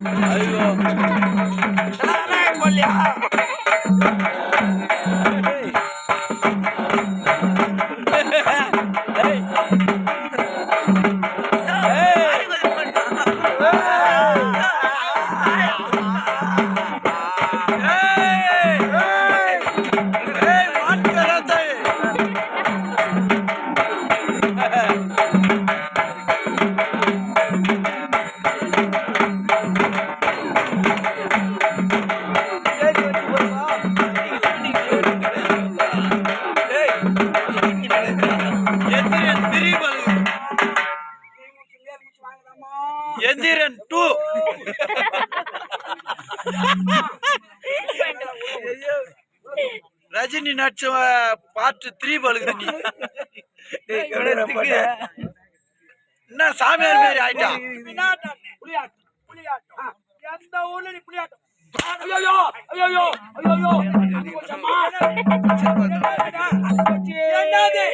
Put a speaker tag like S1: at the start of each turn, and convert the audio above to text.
S1: ஐயோ கொல்லியா எந்திரன் 2 ரஜினி நடிச்ச பார்ட் 3 பழுகுது நீ என்ன சாமியார் பேர் ஆயிட்டா எந்த ஊர்ல நீ புளியாட்டம் ஐயோ ஐயோ ஐயோ என்னது